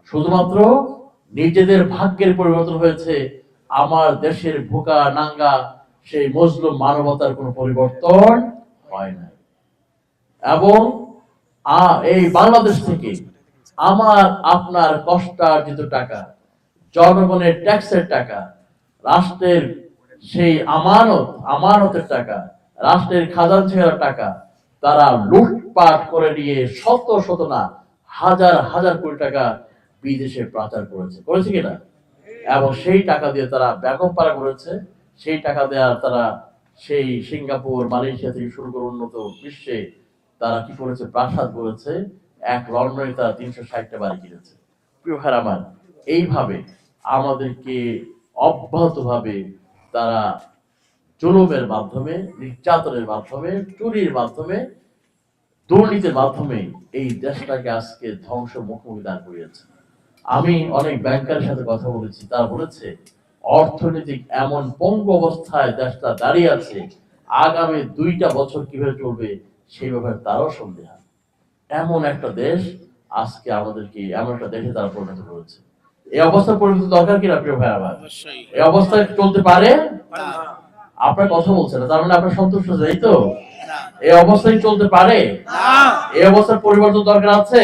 শুধুমাত্র নিজেদের ভাগ্যের পরিবর্তন হয়েছে, আমার দেশের ভোকা নাঙ্গা সেই মজলুম মানবতার কোনো পরিবর্তন হয় না। এবং এই বাংলাদেশ থেকে আমার আপনার কষ্টার্জিত টাকা, জনগণের ট্যাক্সের টাকা, রাষ্ট্রের সেই আমানতের টাকা, রাষ্ট্রের খাজানচির টাকা তারা লুটপাট করে নিয়ে শত শত না হাজার হাজার কোটি টাকা বিদেশে পাচার করেছে কিনা? এবং সেই টাকা দিয়ে তারা ব্যাপক পাড়া করেছে। সেই টাকা দিয়ে তারা সেই সিঙ্গাপুর, মালয়েশিয়া থেকে শুরু করে উন্নত বিশ্বে তারা কি করেছে? প্রাসাদ করেছে। এক লন্ডনে তারা 360টা বাড়ি কিনেছে। প্রিয় ভাই আমার, এইভাবে আমাদেরকে অব্যাহতভাবে তারা জুলুমের মাধ্যমে, নির্যাতনের মাধ্যমে, চুরির মাধ্যমে, দুর্নীতির মাধ্যমে এই দেশটাকে আজকে ধ্বংস মুখোমুখি দাঁড় করিয়েছে। আমি অনেক ব্যাংকারের সাথে কথা বলেছি, তারা বলেছে অর্থনৈতিক এমন পঙ্গু অবস্থায় দেশটা দাঁড়িয়ে আছে, আগামী 2টা বছর কিভাবে চলবে সেই ব্যাপারে তারাও সন্দেহ। এমন একটা দেশ আজকে আমাদেরকে এমন একটা দেশে তারা পরিণত করেছে। এই অবস্থার পরিণত দরকার কিনা প্রিয় ভাই আমার? এই অবস্থায় চলতে পারে? আপনার কথা বলছেন না, তার মানে আপনার সন্তুষ্ট, তাই তো? এই অবস্থায় চলতে পারে? এই অবস্থার পরিবর্তন দরকার আছে।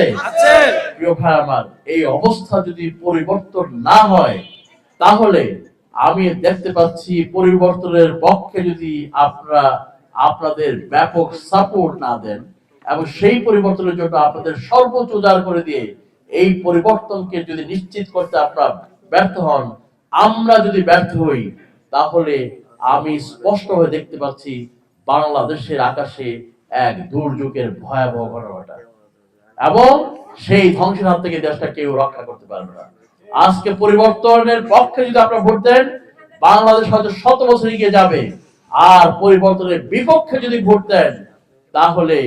প্রিয় ভাই আমার, এই অবস্থা যদি পরিবর্তন না হয় তাহলে আমি দেখতে পাচ্ছি পরিবর্তনের পক্ষে যদি আপনারা আপনাদের ব্যাপক সাপোর্ট না দেন এবং সেই পরিবর্তনের জন্য আপনাদের সর্বোচ্চ উজাড় করে দিয়ে এই পরিবর্তনকে যদি নিশ্চিত করতে আপনারা ব্যর্থ হন, আমরা যদি ব্যর্থ হই, তাহলে আমি স্পষ্টভাবে দেখতে পাচ্ছি বাংলাদেশের আকাশে এক দুর্যোগের ভয়াবহ ঘটনাটা, এবং সেই ধ্বংসের হাত থেকে দেশটা কেউ রক্ষা করতে পারবে না। আজকে পরিবর্তনের পক্ষে যদি আপনারা ভোট দেন, বাংলাদেশ হয়তো 100 বছর এগিয়ে যাবে। আর পরিবর্তনের বিপক্ষে যদি ভোট দেন, তাহলে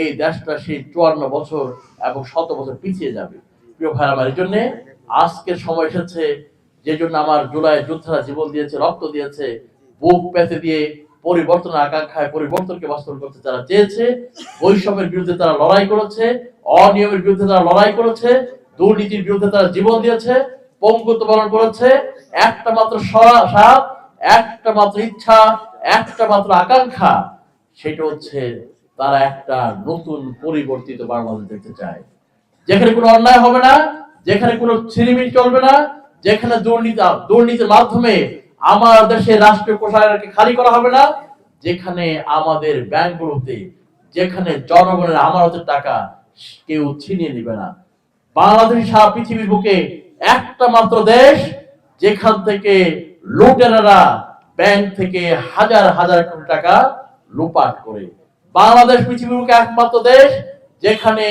এই দেশটা সেই 54 বছর এবং 100 বছর পিছিয়ে যাবে। প্রিয় ভাই আমার, এই জন্য আজকের সময় এসেছে, যে জন্য আমার জুলাই যোদ্ধারা জীবন দিয়েছে, রক্ত দিয়েছে, বুক পেতে দিয়ে পরিবর্তনের আকাঙ্ক্ষায় পরিবর্তনকে বাস্তবায়ন করতে যারা চেয়েছে, বৈষম্যের বিরুদ্ধে তারা লড়াই করেছে, অনিয়মের বিরুদ্ধে তারা লড়াই করেছে, দুর্নীতির বিরুদ্ধে তারা জীবন দিয়েছে, পঙ্গুত্ব বরণ করেছে। একটা মাত্র স্বাদ, একটা মাত্র ইচ্ছা, একটা মাত্র আকাঙ্ক্ষা, সেটা হচ্ছে তারা একটা নতুন পরিবর্তিত বাংলাদেশ দেখতে চায়, যেখানে কোনো অন্যায় হবে না, যেখানে কোনো ছিনিমিনি চলবে না, যেখানে দুর্নীতির মাধ্যমে আমার দেশের রাষ্ট্রীয় কোষাগারকে খালি করা হবে না, যেখানে আমাদের ব্যাংকগুলোতে, যেখানে জনগণের আমানতের টাকা কেউ ছিনিয়ে নিবে না। বাংলাদেশ সারা পৃথিবীর বুকে একটা মাত্র দেশ যেখান থেকে লুটেরারা ব্যাংক থেকে হাজার হাজার কোটি টাকা লুটপাট করে। বাংলাদেশ পৃথিবীর বুকে একমাত্র দেশ যেখানে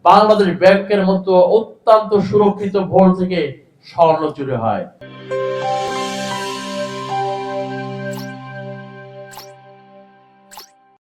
বাংলাদেশ ব্যাংকের মতো অত্যন্ত সুরক্ষিত ভোট থেকে স্বর্ণ চুরি হয়।